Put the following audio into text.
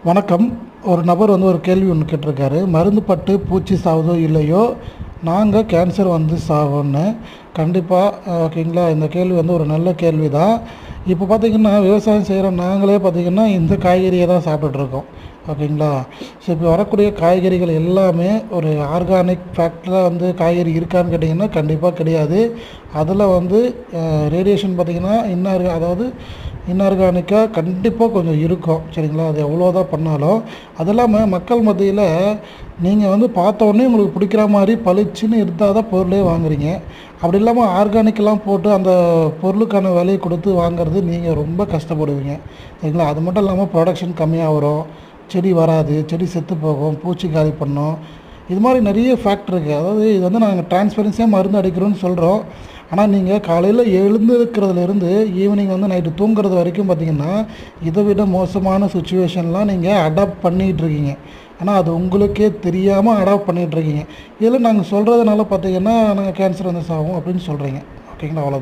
வணக்கம். ஒரு நபர் ஒரு கேள்வி ஒன்று கேட்டிருக்காரு. மருந்து பட்டு பூச்சி சாவுதோ இல்லையோ, நாங்கள் கேன்சர் சாவோன்னு. கண்டிப்பாக ஓகேங்களா. இந்த கேள்வி ஒரு நல்ல கேள்வி தான். இப்போ பார்த்திங்கன்னா விவசாயம் செய்கிற நாங்களே பார்த்திங்கன்னா இந்த காய்கறியை தான் சாப்பிட்டுட்ருக்கோம். ஓகேங்களா. ஸோ இப்போ வரக்கூடிய காய்கறிகள் எல்லாமே ஒரு ஆர்கானிக் ஃபேக்டரியில் காய்கறி இருக்கான்னு கேட்டிங்கன்னா கண்டிப்பாக கிடையாது. அதில் ரேடியேஷன் பார்த்திங்கன்னா அதாவது இன்ஆர்கானிக்காக கண்டிப்பாக கொஞ்சம் இருக்கும். சரிங்களா. அது எவ்வளோ தான் பண்ணாலும் அது இல்லாமல் மக்கள் மத்தியில் நீங்கள் பார்த்த உடனே உங்களுக்கு பிடிக்கிற மாதிரி பளிச்சுன்னு இருந்தால் தான் பொருளே வாங்குறீங்க. அப்படி இல்லாமல் ஆர்கானிக்கெலாம் போட்டு அந்த பொருளுக்கான விலையை கொடுத்து வாங்குறது நீங்கள் ரொம்ப கஷ்டப்படுவீங்க. சரிங்களா. அது மட்டும் இல்லாமல் ப்ரொடக்ஷன் கம்மியாக வரும், செடி வராது, செடி செத்து போகும், பூச்சி காலி பண்ணும். இது மாதிரி நிறைய ஃபேக்ட் இருக்குது. அதாவது இது நாங்கள் டிரான்ஸ்பரன்சியாக மருந்து அடிக்கிறோன்னு சொல்கிறோம். ஆனால் நீங்கள் காலையில் எழுந்திருக்கிறதுலேருந்து ஈவினிங் நைட்டு தூங்குறது வரைக்கும் பார்த்திங்கன்னா இதை விட மோசமான சுச்சுவேஷன்லாம் நீங்கள் அடாப்ட் பண்ணிகிட்ருக்கீங்க. ஆனால் அது உங்களுக்கே தெரியாமல் அடாப்ட் பண்ணிகிட்ருக்கீங்க. இதில் நாங்கள் சொல்கிறதுனால பார்த்திங்கன்னா நாங்கள் கேன்சர் சாகும் அப்படின்னு சொல்கிறீங்க. ஓகேங்களா. அவ்வளோ.